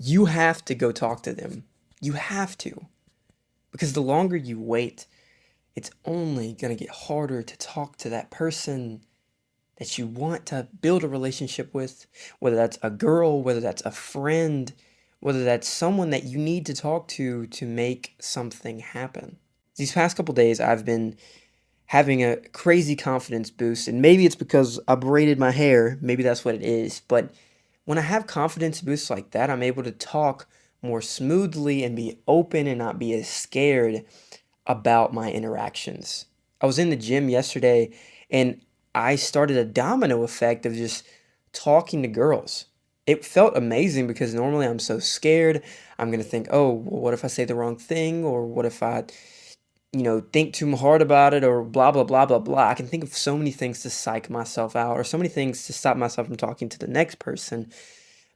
you have to go talk to them. You have to. Because the longer you wait, it's only going to get harder to talk to that person that you want to build a relationship with, whether that's a girl, whether that's a friend, whether that's someone that you need to talk to make something happen. These past couple days, I've been having a crazy confidence boost, and maybe it's because I braided my hair, maybe that's what it is, but when I have confidence boosts like that, I'm able to talk more smoothly and be open and not be as scared about my interactions. I was in the gym yesterday and I started a domino effect of just talking to girls. It felt amazing because normally I'm so scared. I'm going to think, oh, well, what if I say the wrong thing? Or what if I, think too hard about it? Or blah, blah, blah, blah, blah. I can think of so many things to psych myself out or so many things to stop myself from talking to the next person,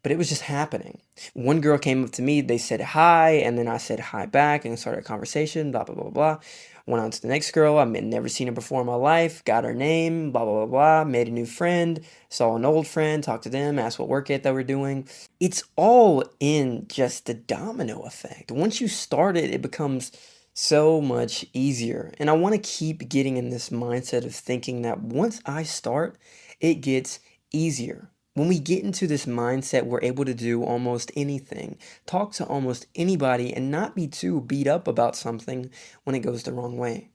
but it was just happening. One girl came up to me, they said hi, and then I said hi back and started a conversation, blah, blah, blah, blah. Went on to the next girl, I had never seen her before in my life, got her name, blah, blah, blah, blah, made a new friend, saw an old friend, talked to them, asked what workout they were doing. It's all in just the domino effect. Once you start it, it becomes so much easier. And I want to keep getting in this mindset of thinking that once I start, it gets easier. When we get into this mindset, we're able to do almost anything, talk to almost anybody, and not be too beat up about something when it goes the wrong way.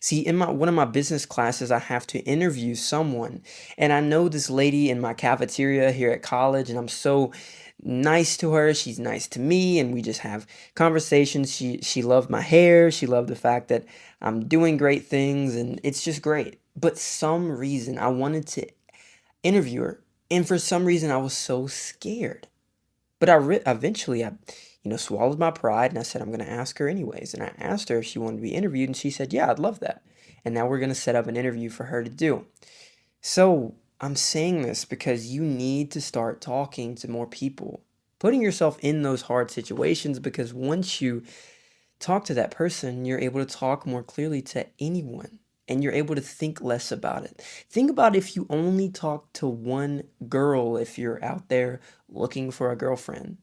See, in my one of my business classes, I have to interview someone, and I know this lady in my cafeteria here at college, and I'm so nice to her. She's nice to me, and we just have conversations. She loved my hair. She loved the fact that I'm doing great things, and it's just great. But some reason I wanted to interview her, and for some reason I was so scared. But eventually I swallowed my pride and I said I'm going to ask her anyways. And I asked her if she wanted to be interviewed, and she said, "Yeah, I'd love that." And now we're going to set up an interview for her to do. So I'm saying this because you need to start talking to more people, putting yourself in those hard situations, because once you talk to that person, you're able to talk more clearly to anyone and you're able to think less about it. Think about if you only talk to one girl if you're out there looking for a girlfriend.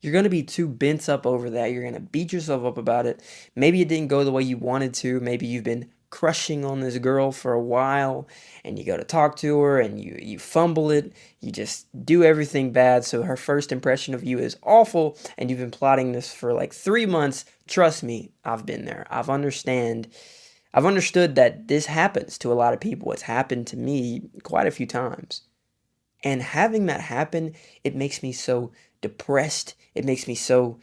You're going to be too bent up over that. You're going to beat yourself up about it. Maybe it didn't go the way you wanted to. Maybe you've been crushing on this girl for a while and you go to talk to her and you fumble it. You just do everything bad. So her first impression of you is awful and you've been plotting this for like 3 months. Trust me, I've been there. I've understood that this happens to a lot of people. It's happened to me quite a few times. And having that happen, it makes me so depressed. It makes me so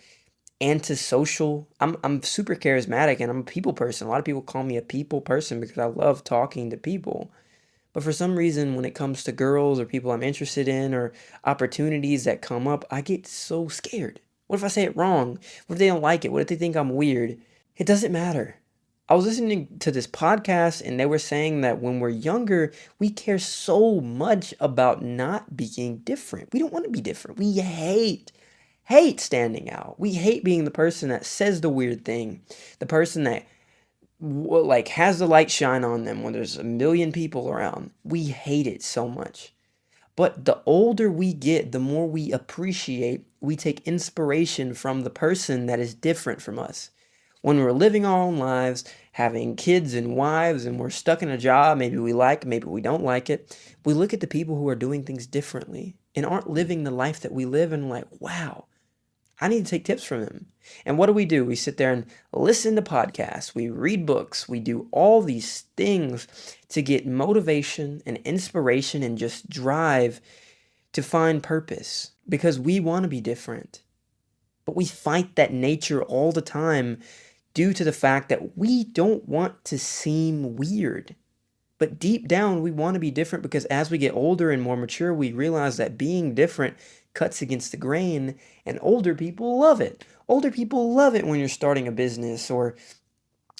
antisocial. I'm super charismatic and I'm a people person. A lot of people call me a people person because I love talking to people. But for some reason, when it comes to girls or people I'm interested in or opportunities that come up, I get so scared. What if I say it wrong? What if they don't like it? What if they think I'm weird? It doesn't matter. I was listening to this podcast and they were saying that when we're younger, we care so much about not being different. We don't want to be different. We hate standing out. We hate being the person that says the weird thing, the person that like has the light shine on them when there's a million people around. We hate it so much. But the older we get, the more we appreciate, we take inspiration from the person that is different from us. When we're living our own lives, having kids and wives, and we're stuck in a job, maybe we like, maybe we don't like it, we look at the people who are doing things differently and aren't living the life that we live and like, wow, I need to take tips from them. And what do? We sit there and listen to podcasts, we read books, we do all these things to get motivation and inspiration and just drive to find purpose because we want to be different. But we fight that nature all the time due to the fact that we don't want to seem weird. But deep down, we want to be different because as we get older and more mature, we realize that being different cuts against the grain, and older people love it. Older people love it when you're starting a business or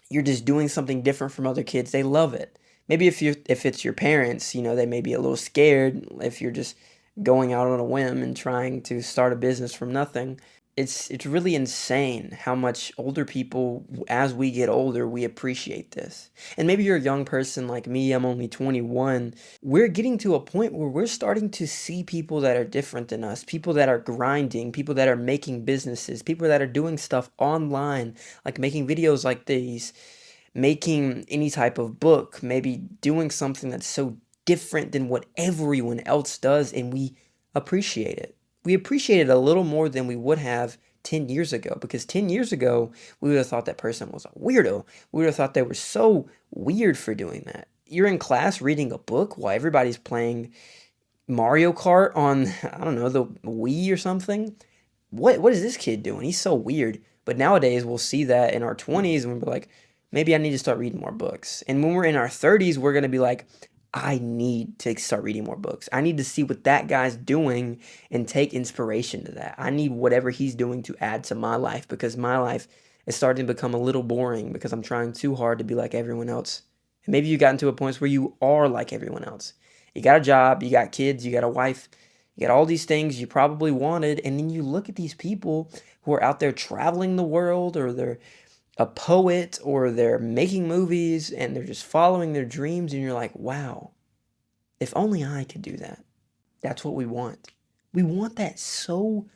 you're just doing something different from other kids. They love it. Maybe if it's your parents, they may be a little scared if you're just going out on a whim and trying to start a business from nothing. It's really insane how much older people, as we get older, we appreciate this. And maybe you're a young person like me, I'm only 21. We're getting to a point where we're starting to see people that are different than us, people that are grinding, people that are making businesses, people that are doing stuff online, like making videos like these, making any type of book, maybe doing something that's so different than what everyone else does, and we appreciate it. We appreciate it a little more than we would have 10 years ago, because 10 years ago, we would have thought that person was a weirdo. We would have thought they were so weird for doing that. You're in class reading a book while everybody's playing Mario Kart on, I don't know, the Wii or something. What is this kid doing? He's so weird. But nowadays we'll see that in our 20s and we'll be like, maybe I need to start reading more books. And when we're in our 30s, we're going to be like, I need to start reading more books. I need to see what that guy's doing and take inspiration to that. I need whatever he's doing to add to my life, because my life is starting to become a little boring because I'm trying too hard to be like everyone else. And maybe you gotten to a point where you are like everyone else. You got a job, you got kids, you got a wife, you got all these things you probably wanted, and then you look at these people who are out there traveling the world, or they're a poet, or they're making movies, and they're just following their dreams, and you're like, wow, if only I could do that. That's what we want. We want that so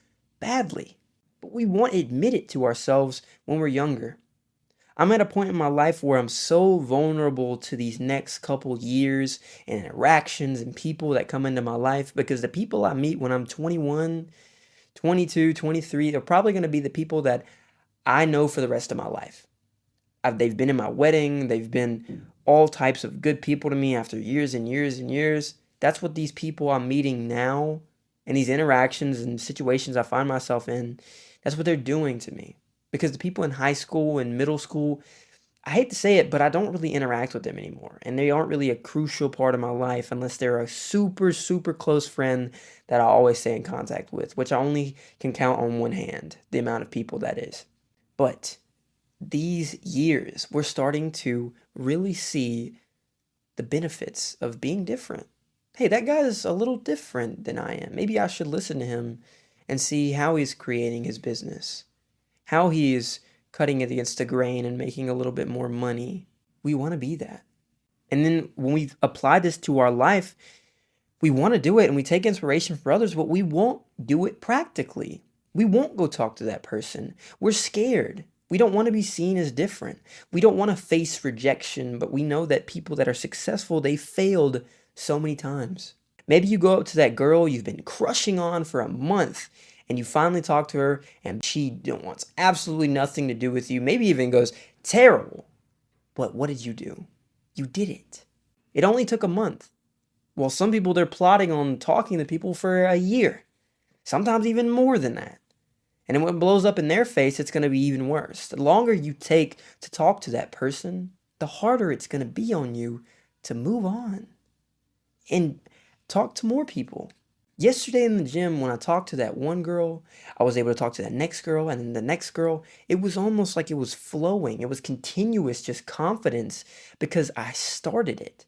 badly, but we won't admit it to ourselves when we're younger. I'm at a point in my life where I'm so vulnerable to these next couple years and interactions and people that come into my life, because the people I meet when I'm 21, 22, 23 are probably going to be the people that I know for the rest of my life. They've been in my wedding. They've been all types of good people to me after years and years and years. That's what these people I'm meeting now, and these interactions and situations I find myself in, that's what they're doing to me. Because the people in high school and middle school, I hate to say it, but I don't really interact with them anymore. And they aren't really a crucial part of my life unless they're a super, super close friend that I always stay in contact with, which I only can count on one hand, the amount of people that is. But these years, we're starting to really see the benefits of being different. Hey, that guy is a little different than I am. Maybe I should listen to him and see how he's creating his business, how he is cutting it against the grain and making a little bit more money. We want to be that. And then when we apply this to our life, we want to do it and we take inspiration from others, but we won't do it practically. We won't go talk to that person. We're scared. We don't want to be seen as different. We don't want to face rejection, but we know that people that are successful, they failed so many times. Maybe you go up to that girl you've been crushing on for a month, and you finally talk to her, and she wants absolutely nothing to do with you. Maybe even goes, terrible. But what did you do? You did it. It only took a month. Well, some people, they're plotting on talking to people for a year. Sometimes even more than that. And then when it blows up in their face, it's going to be even worse. The longer you take to talk to that person, the harder it's going to be on you to move on and talk to more people. Yesterday in the gym, when I talked to that one girl, I was able to talk to that next girl and then the next girl. It was almost like it was flowing. It was continuous, just confidence, because I started it.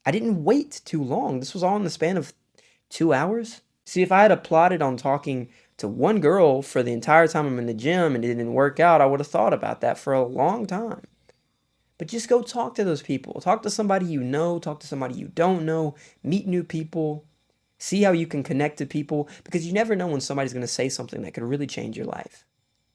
I didn't wait too long. This was all in the span of 2 hours. See, if I had plotted on talking to one girl for the entire time I'm in the gym and it didn't work out, I would have thought about that for a long time. But just go talk to those people. Talk to somebody you know, talk to somebody you don't know, meet new people, see how you can connect to people, because you never know when somebody's going to say something that could really change your life.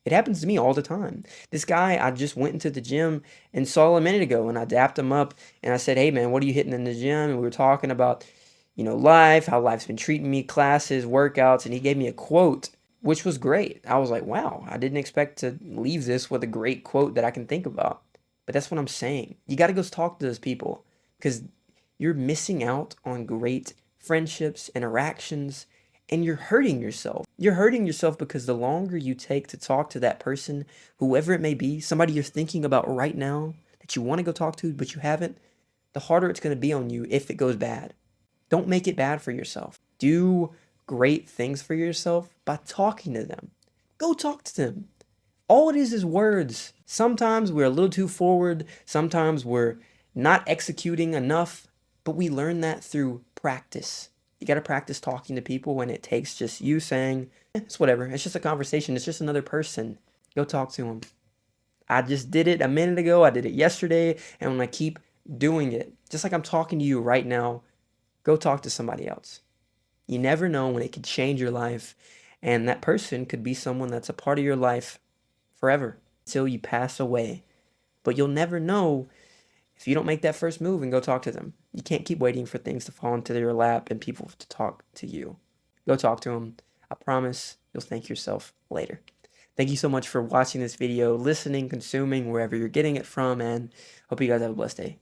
It happens to me all the time. This guy, I just went into the gym and saw a minute ago, and I dapped him up and I said, hey man, what are you hitting in the gym? And we were talking about, life, how life's been treating me, classes, workouts, and he gave me a quote, which was great. I was like, wow, I didn't expect to leave this with a great quote that I can think about. But that's what I'm saying. You got to go talk to those people, because you're missing out on great friendships, interactions, and you're hurting yourself. You're hurting yourself because the longer you take to talk to that person, whoever it may be, somebody you're thinking about right now that you want to go talk to, but you haven't, the harder it's going to be on you if it goes bad. Don't make it bad for yourself. Do great things for yourself by talking to them. Go talk to them. All it is words. Sometimes we're a little too forward. Sometimes we're not executing enough, but we learn that through practice. You got to practice talking to people when it takes just you saying, it's whatever. It's just a conversation. It's just another person. Go talk to them. I just did it a minute ago. I did it yesterday. And I'm going to keep doing it. Just like I'm talking to you right now, go talk to somebody else. You never know when it could change your life. And that person could be someone that's a part of your life forever until you pass away. But you'll never know if you don't make that first move and go talk to them. You can't keep waiting for things to fall into your lap and people to talk to you. Go talk to them. I promise you'll thank yourself later. Thank you so much for watching this video, listening, consuming, wherever you're getting it from, and hope you guys have a blessed day.